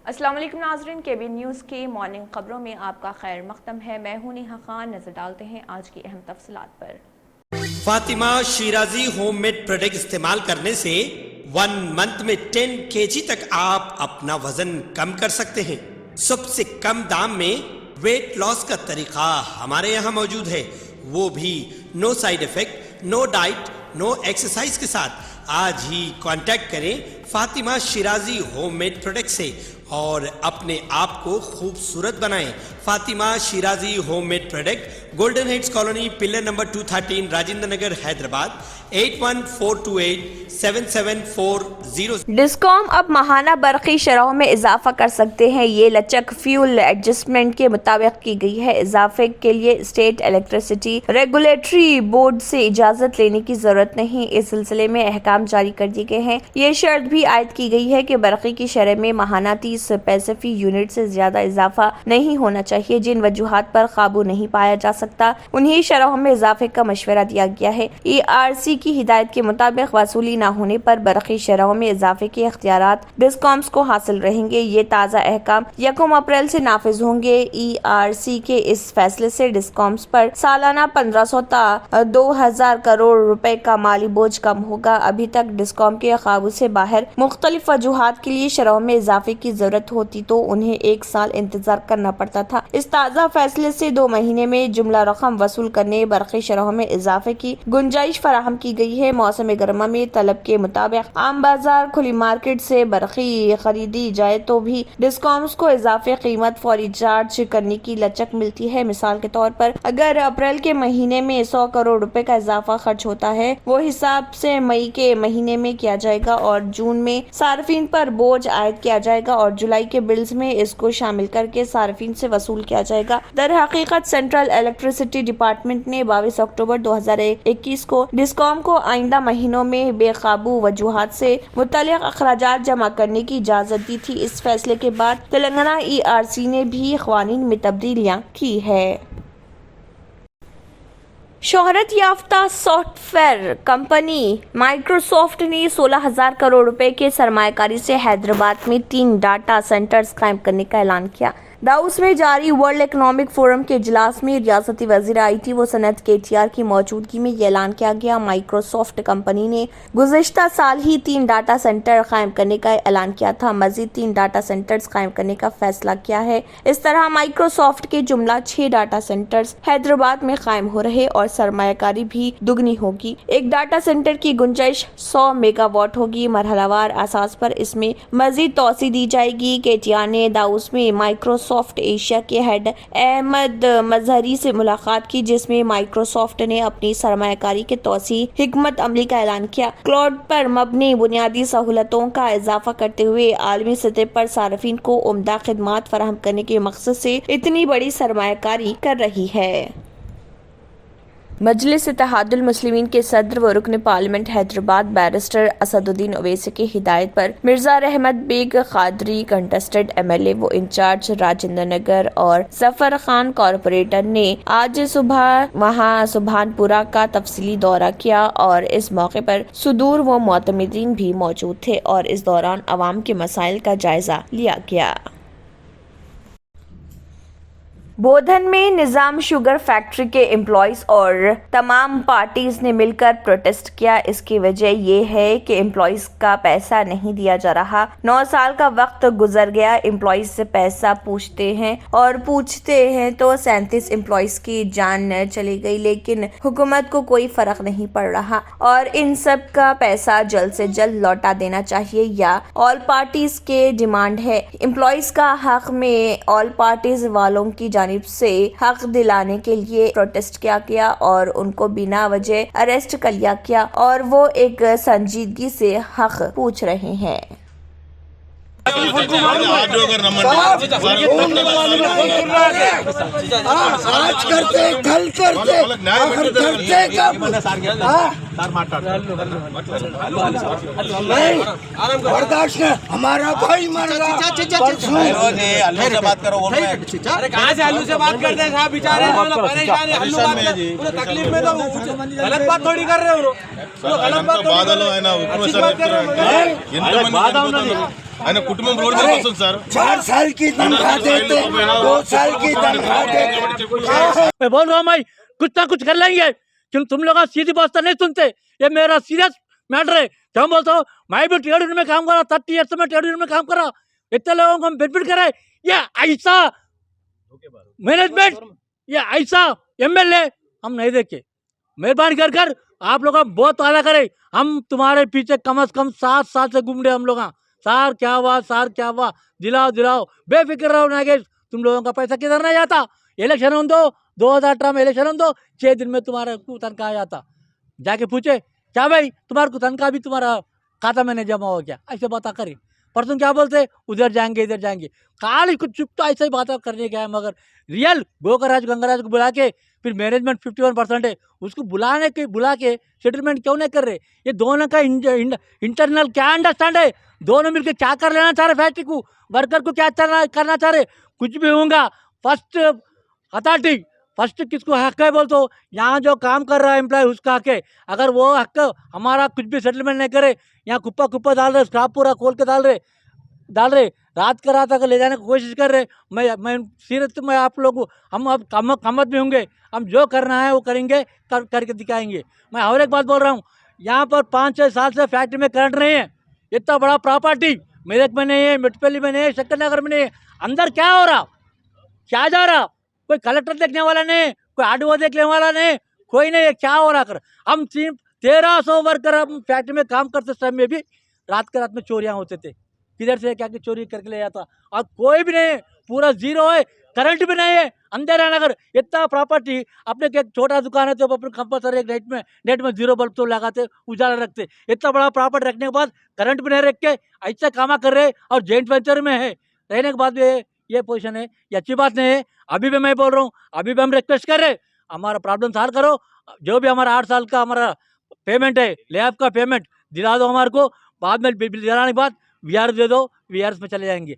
अस्सलाम वालेकुम नाज़रीन, केबी न्यूज़ की मॉर्निंग खबरों में आपका खैर मक़दम है। मैं हूं नेहा खान। नजर डालते हैं आज की अहम तफसीलात पर। फातिमा शिराजी होममेड प्रोडक्ट इस्तेमाल करने से 1 मंथ में 10 kg तक आप अपना वजन कम कर सकते हैं। सबसे कम दाम में वेट लॉस का तरीका हमारे यहाँ मौजूद है, वो भी no side effect, no diet, no exercise के साथ। आज ही कांटेक्ट करें फातिमा शिराजी होममेड प्रोडक्ट से और अपने आप को खूबसूरत बनाएं। Fatima Shirazi homemade product, golden heads colony, pillar number 213, Rajendra Nagar, Hyderabad 8142877440। Discom अब माहाना बरक़ी शरहों में इजाफा कर सकते हैं। ये लचक फ्यूल एडजस्टमेंट के मुताबिक की गई है। इजाफे के लिए स्टेट इलेक्ट्रिसिटी रेगुलेटरी बोर्ड से इजाजत लेने की जरूरत नहीं। इस सिलसिले में अहकाम जारी कर दिए गए हैं। ये शर्त भी आयद की गई है कि बरक़ी की शरह में माहाना 30 पैसे यूनिट से ज्यादा इजाफा नहीं होना चाहिए। जिन वजूहात पर काबू नहीं पाया जा सकता उन्हीं शरहों में इजाफे का मशवरा दिया गया है। ERC की हिदायत के मुताबिक वसूली न होने पर बरक़ी शरहों में इजाफे के इख्तियारात डिस्कॉम्स को हासिल रहेंगे। ये ताज़ा अहकाम 1 अप्रैल से नाफिज होंगे। ERC के इस फैसले से डिस्कॉम्स पर सालाना 1500 ता 2000 करोड़ रुपए का माली बोझ कम होगा। अभी तक डिस्कॉम के काबू से बाहर मुख्तलिफ वजूहात के लिए शरहों में इजाफे की जरूरत होती तो उन्हें 1 साल इंतजार करना पड़ता था। इस ताज़ा फैसले से 2 महीने में जुमला रकम वसूल करने बरक़ी शरहों में इजाफे की गुंजाइश फराहम की गई है। मौसम गर्मा में तलब के मुताबिक आम बाजार खुली मार्केट से बरक़ी खरीदी जाए तो भी डिस्कॉम्स को इजाफी कीमत फौरी चार्ज करने की लचक मिलती है। मिसाल के तौर पर अगर अप्रैल के महीने में 100 करोड़ रुपए का इजाफा खर्च होता है, वो हिसाब से मई के महीने में किया जाएगा और जून में सार्फिन पर बोझ आयद किया जाएगा और जुलाई के बिल्स में इसको शामिल करके सार्फिन से वसूल किया जाएगा। दर हकीकत सेंट्रल इलेक्ट्रिसिटी डिपार्टमेंट ने 22 अक्टूबर 2021 को डिस्कॉम को आइंदा महीनों में बेकाबू वजूहात से मुतल्लिक़ अखराजात जमा करने की इजाजत दी थी। इस फैसले के बाद तेलंगाना ERC ने भी क़वानीन में तब्दीलियां की है। शोहरत याफ्ता सॉफ्टवेयर कंपनी माइक्रोसॉफ्ट ने 16,000 करोड़ रुपए के सरमायाकारी से हैदराबाद में 3 डाटा सेंटर्स कायम करने का ऐलान किया। दाउस में जारी वर्ल्ड इकोनॉमिक फोरम के इजलास में रियासती वज़ीर IT व सनत KTR की मौजूदगी में ये ऐलान किया गया। माइक्रोसॉफ्ट कंपनी ने गुज़िश्ता साल ही 3 डाटा सेंटर कायम करने का ऐलान किया था। मजीद 3 डाटा सेंटर्स कायम करने का फैसला किया है। इस तरह माइक्रोसॉफ्ट के जुमला 6 डाटा सेंटर्स हैदराबाद में कायम हो रहे और सरमायाकारी भी दुगनी होगी। एक डाटा सेंटर की गुंजाइश 100 मेगावाट होगी। मरहलावार असास पर इसमें मजीद तोसी दी जाएगी। KTR ने दाउस में माइक्रोसॉफ्ट एशिया के हेड अहमद मजहरी से मुलाकात की, जिसमें माइक्रोसॉफ्ट ने अपनी सरमायाकारी के तौसी हिकमत अमली का ऐलान किया। क्लाउड पर मबनी बुनियादी सहूलतों का इजाफा करते हुए आलमी सतह पर सार्फिन को उम्दा खिदमात फराहम करने के मकसद से इतनी बड़ी सरमायाकारी कर रही है। मजलिस इत्तेहादुल मुस्लिमीन के सदर व रुकन पार्लियामेंट हैदराबाद बैरिस्टर असदुद्दीन ओवैसी की हिदायत पर मिर्जा रहमत बेग कादरी कंटेस्टेड MLA व इंचार्ज राजेंद्र नगर और जफर खान कॉरपोरेटर ने आज सुबह वहां सुभानपुरा का तफसीली दौरा किया और इस मौके पर सुदूर व मोतमिदीन भी मौजूद थे और इस दौरान अवाम के मसाइल का जायजा लिया गया। बोधन में निजाम शुगर फैक्ट्री के एम्प्लॉइज और तमाम पार्टीज ने मिलकर प्रोटेस्ट किया। इसकी वजह ये है कि एम्प्लॉइज का पैसा नहीं दिया जा रहा। 9 साल का वक्त गुजर गया। एम्प्लॉइज से पैसा पूछते हैं तो 37 एम्प्लॉइज की जान चली गई, लेकिन हुकूमत को कोई फर्क नहीं पड़ रहा और इन सब का पैसा जल्द से जल्द लौटा देना चाहिए या ऑल पार्टीज के डिमांड है। एम्प्लॉइज का हक में ऑल पार्टीज वालों की से हक दिलाने के लिए प्रोटेस्ट किया गया और उनको बिना वजह अरेस्ट कर लिया गया और वो एक संजीदगी से हक पूछ रहे हैं। आज करते कल करते आखिर करते कब नहीं बर्दाश्त है। हमारा भाई मर रहा। आलू से बात करो। अरे कहाँ से आलू से बात करते हैं साहब, बेचारे परेशान है। आलू बात कर तकलीफ में तो गलत बात थोड़ी कर रहे हो। गलत बात ఆయన కుటుంబం రోడ్డు మీద వస్తుంది సార్ 4 साल की तनख्वाह देते 2 साल की तनख्वाह देते मैं बोल रहा हूँ भाई कुछ ना कुछ कर लेंगे क्यों तुम लोग सीधी बात नहीं सुनते ये मेरा सीरियस मैटर है क्यों बोलता हूँ मैं भी ट्रेड यूनियन में काम करा 30 ईयर्स में ट्रेड यूनियन में काम करा इतने लोगों को हम बेनिफिट कराए ये ऐसा मैनेजमेंट ये ऐसा एमएलए हम नहीं देखे मेहरबानी कर कर आप लोग बहुत वादा करे हम तुम्हारे पीछे कम से कम 7 साल से घूम रहे हम लोग सार क्या हुआ दिलाओ बेफिक्र रहो नागेश तुम लोगों का पैसा किधर नहीं जाता इलेक्शन होने दो 2018 में इलेक्शन होने दो 6 दिन में तुम्हारा तनख्वाह आ जाता जाके पूछे क्या भाई तुम्हारे को तनख्वाह भी तुम्हारा खाता में नहीं जमा हो गया ऐसे बात करे पर तुम क्या बोलते इधर जाएंगे खाली कुछ चुप तो ऐसे ही बात करने का है मगर रियल गोकराज गंगराज को बुला के फिर मैनेजमेंट 51% है उसको बुला के सेटलमेंट क्यों नहीं कर रहे ये दोनों का इंटरनल क्या अंडरस्टैंड है दोनों मिलकर क्या कर लेना चाह रहे फैक्ट्री को वर्कर को क्या करना चाह रहे कुछ भी होगा फर्स्ट अथॉरिटी फर्स्ट किसको हक है बोल तो यहाँ जो काम कर रहा है एम्प्लॉय उसका हक है अगर वो हक हमारा कुछ भी सेटलमेंट नहीं करे यहाँ कुप्पा डाल रहे स्क्रैप पूरा खोल के डाल रहे रात का रात अगर ले जाने की कोशिश कर रहे मैं सीरत में आप लोग हम अब कमत में होंगे हम जो करना है वो करेंगे करके दिखाएंगे मैं और एक बात बोल रहा हूँ यहाँ पर 5-6 साल से फैक्ट्री में करंट नहीं है इतना बड़ा प्रॉपर्टी मेरठ में नहीं है मिठपल्ली में नहीं है शक्कर नगर में नहीं है अंदर क्या हो रहा क्या जा रहा कोई कलेक्टर देखने वाला नहीं कोई आरडीओ देखने वाला नहीं कोई नहीं है क्या हो रहा कर हम 1300 वर्कर हम फैक्ट्री में काम करते समय में भी रात के रात में चोरियां होते थे किधर से क्या चोरी करके ले जाता और कोई भी नहीं पूरा जीरो है करंट भी नहीं है अंधेरा नगर इतना प्रॉपर्टी अपने एक छोटा दुकान है तो अपने कंपलसरी एक नेट में 0 बल्ब तो लगाते उजाला रखते इतना बड़ा प्रॉपर्टी रखने के बाद करंट भी नहीं रख के ऐसा काम कर रहे और जॉइंट वेंचर में है रहने के बाद भी ये पोजीशन है ये अच्छी बात नहीं है अभी भी मैं बोल रहा हूँ अभी भी हम रिक्वेस्ट कर रहे हमारा प्रॉब्लम सॉल्व करो जो भी हमारा 8 साल का हमारा पेमेंट है लैब का पेमेंट दिला दो हमारे को बाद में दिलाने के बाद वीआर दे दो वीआर में चले जाएंगे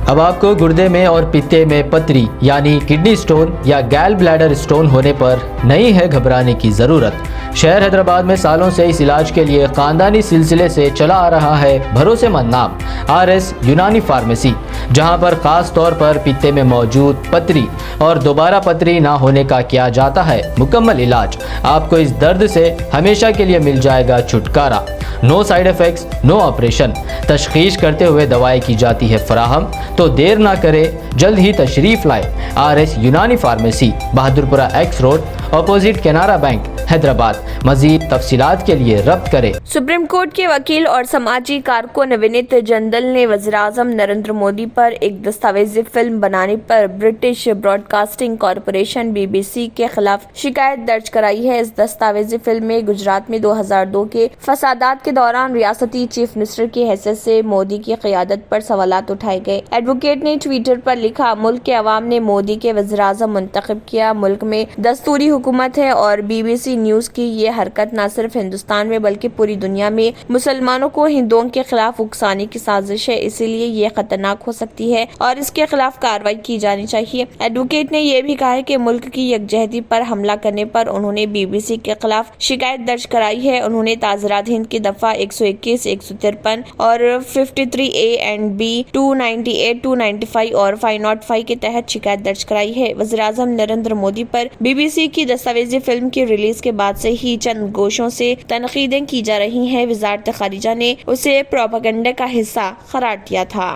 अब आपको गुर्दे में और पित्ते में पथरी यानी किडनी स्टोन या गैल ब्लैडर स्टोन होने पर नहीं है घबराने की ज़रूरत। शहर हैदराबाद में सालों से इस इलाज के लिए खानदानी सिलसिले से चला आ रहा है भरोसेमंद नाम RS यूनानी फार्मेसी, जहां पर खास तौर पर पित्ते में मौजूद पथरी और दोबारा पथरी ना होने का किया जाता है मुकम्मल इलाज। आपको इस दर्द से हमेशा के लिए मिल जाएगा छुटकारा। No side effects, no operation. तशखीस करते हुए दवाई की जाती है फराहम, तो देर ना करें, जल्द ही तशरीफ लाए। RS Unani pharmacy, Bahadurpura X road, opposite Canara bank, Hyderabad. मजीद तफसीलात के लिए रब्त करें। सुप्रीम कोर्ट के वकील और समाजी कारकुन विनीत जंदल ने वज़ीर-ए-आज़म नरेंद्र मोदी पर एक दस्तावेजी फिल्म बनाने पर ब्रिटिश ब्रॉडकास्टिंग कॉरपोरेशन BBC के खिलाफ शिकायत दर्ज कराई है। इस दस्तावेजी फिल्म में गुजरात में 2002 के फसादात के दौरान रियासती चीफ मिनिस्टर की हैसियत से मोदी की क़यादत पर सवालात उठाए गए। एडवोकेट ने ट्विटर पर लिखा, मुल्क के अवाम ने मोदी के वज़ीर-ए-आज़म मुंतखब किया। मुल्क में दस्तूरी हुकूमत है और BBC न्यूज की ये हरकत न सिर्फ हिंदुस्तान में बल्कि पूरी दुनिया में मुसलमानों को हिंदुओं के खिलाफ उकसाने की साजिश है, इसीलिए ये खतरनाक हो सकती है और इसके खिलाफ कार्रवाई की जानी चाहिए। एडवोकेट ने यह भी कहा है कि मुल्क की यकजहती पर हमला करने पर उन्होंने BBC के खिलाफ शिकायत दर्ज कराई है। उन्होंने ताज़रात हिंद की दफा 121, 153 और 53A and B, 298, 295 और 505 के तहत शिकायत दर्ज कराई है। वज़ीर-ए-आज़म नरेंद्र मोदी पर BBC की दस्तावेजी फिल्म की रिलीज के बाद से ही चंद गोशों से तनकीदें की जा रही हैं। वज़ारत ख़ारिजा ने उसे प्रोपेगेंडा का हिस्सा करार दिया था।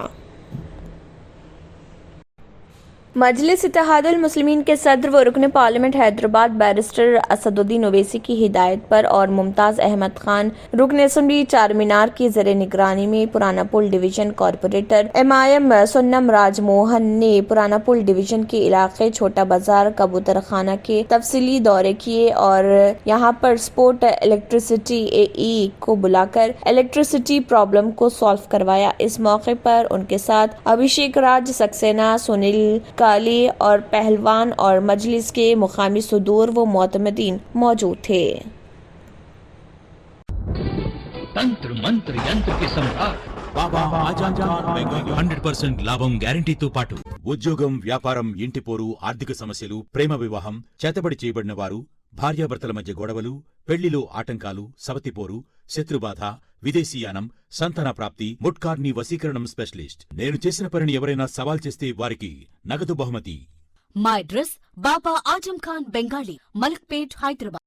मजलिस इत्तेहादुल मुस्लिमीन के सदर व रुकन पार्लियामेंट हैदराबाद बैरिस्टर असदुद्दीन ओवैसी की हिदायत पर और मुमताज़ अहमद खान रुकन असम्बली चारमीनार की ज़ेर निगरानी में Purana Pul division corporator MIM Sonam Rajmohan ने पुराना पुल डिवीजन के इलाके छोटा बाजार कबूतर खाना के तफसीली दौरे किए और यहाँ पर स्पोर्ट इलेक्ट्रिसिटी AE को बुलाकर इलेक्ट्रिसिटी प्रॉब्लम को सॉल्व करवाया। इस मौके पर उनके साथ अभिषेक राज सक्सेना, सुनील काली और पहलवान और मजलिस के मुकामी सुदूर व मोतमदीन मौजूद थे। तंत्र मंत्र यंत्र के सम्राट బాబా ఆజాద్ ఖాన్ మెగా 100% లాభం గ్యారంటీతో పాటు ఉద్యోగం, వ్యాపారం, ఇంటి పోరు, ఆర్థిక సమస్యలు, ప్రేమ వివాహం, చేతబడి చేయబడిన వారు, భార్యాభర్తల మధ్య గొడవలు, పెళ్లిలో ఆటంకాలు, సవతిపోరు, శత్రుబాధ, విదేశీయానం, సంతాన ప్రాప్తి, ముట్కార్ని వశీకరణం స్పెషలిస్ట్. నేను చేసిన పనిని ఎవరైనా సవాల్ చేస్తే వారికి నగదు బహుమతి. మా అడ్రస్ బాబా आजम खान बंगाली मलकपेट हैदराबाद।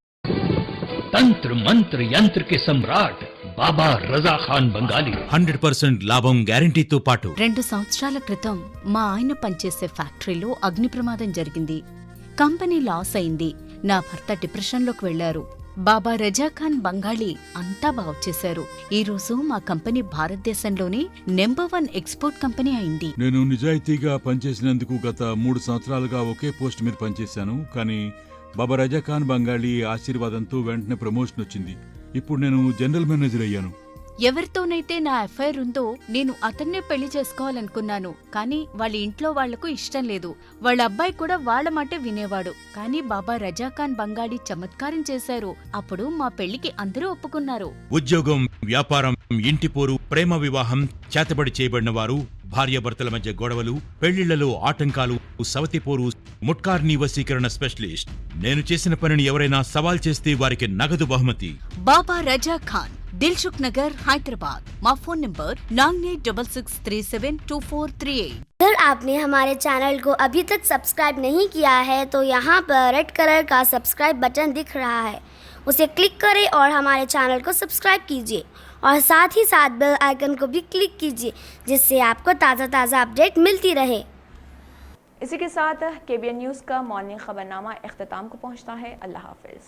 तंत्र मंत्र यंत्र के सम्राट बाबा रजा खान बंगाली 100% లాభం గ్యారంటీతో పాటు. 2 సంవత్సరాల క్రితం మా ఆయన పనిచేసే ఫ్యాక్టరీలో అగ్ని ప్రమాదం జరిగింది. కంపెనీ లాస్ అయింది. నా భర్త డిప్రెషన్లోకి వెళ్లారు. బాబా రజా ఖాన్ బంగాళీ అంతా బాగు చేశారు. ఈ రోజు మా కంపెనీ భారతదేశంలోనే నెంబర్ 1 ఎక్స్పోర్ట్ కంపెనీ అయింది. నేను నిజాయితీగా పనిచేసినందుకు గత 3 సంవత్సరాలుగా ఒకే పోస్ట్ మీద పనిచేశాను. కానీ బాబా రజా ఖాన్ బంగాళీ ఆశీర్వాదంతో వెంటనే ప్రమోషన్ వచ్చింది. ఇప్పుడు నేను జనరల్ మేనేజర్ అయ్యాను. ఎవరితోనైతే నా అఫైర్ ఉందో నేను అతన్నే పెళ్లి చేసుకోవాలనుకున్నాను. కానీ వాళ్ళ ఇంట్లో వాళ్లకు ఇష్టం లేదు. వాళ్ళ అబ్బాయి కూడా వాళ్ల మాటే వినేవాడు. కానీ బాబా రజా ఖాన్ బంగాళీ చమత్కారం చేశారు. అప్పుడు మా పెళ్లికి అందరూ ఒప్పుకున్నారు. ఉద్యోగం, వ్యాపారం, ఇంటి పోరు, ప్రేమ వివాహం, చేతబడి చేయబడిన వారు, భార్యాభర్తల మధ్య గొడవలు, పెళ్లిళ్లలో ఆటంకాలు, సవతిపోరు, ముట్కార్ని వశీకరణ స్పెషలిస్ట్. నేను చేసిన పనిని ఎవరైనా సవాల్ చేస్తే వారికి నగదు బహుమతి. బాబా రజా ఖాన్, दिलसुख नगर हैदराबाद। माँ फोन नंबर 9866372438। अगर आपने हमारे चैनल को अभी तक सब्सक्राइब नहीं किया है तो यहाँ पर रेड कलर का सब्सक्राइब बटन दिख रहा है, उसे क्लिक करें और हमारे चैनल को सब्सक्राइब कीजिए और साथ ही साथ बेल आइकन को भी क्लिक कीजिए, जिससे आपको ताज़ा अपडेट मिलती रहे। इसी के साथ KBN न्यूज़ का मॉर्निंग खबरनामा इख्तिताम को पहुँचता है। अल्लाह हाफिज़।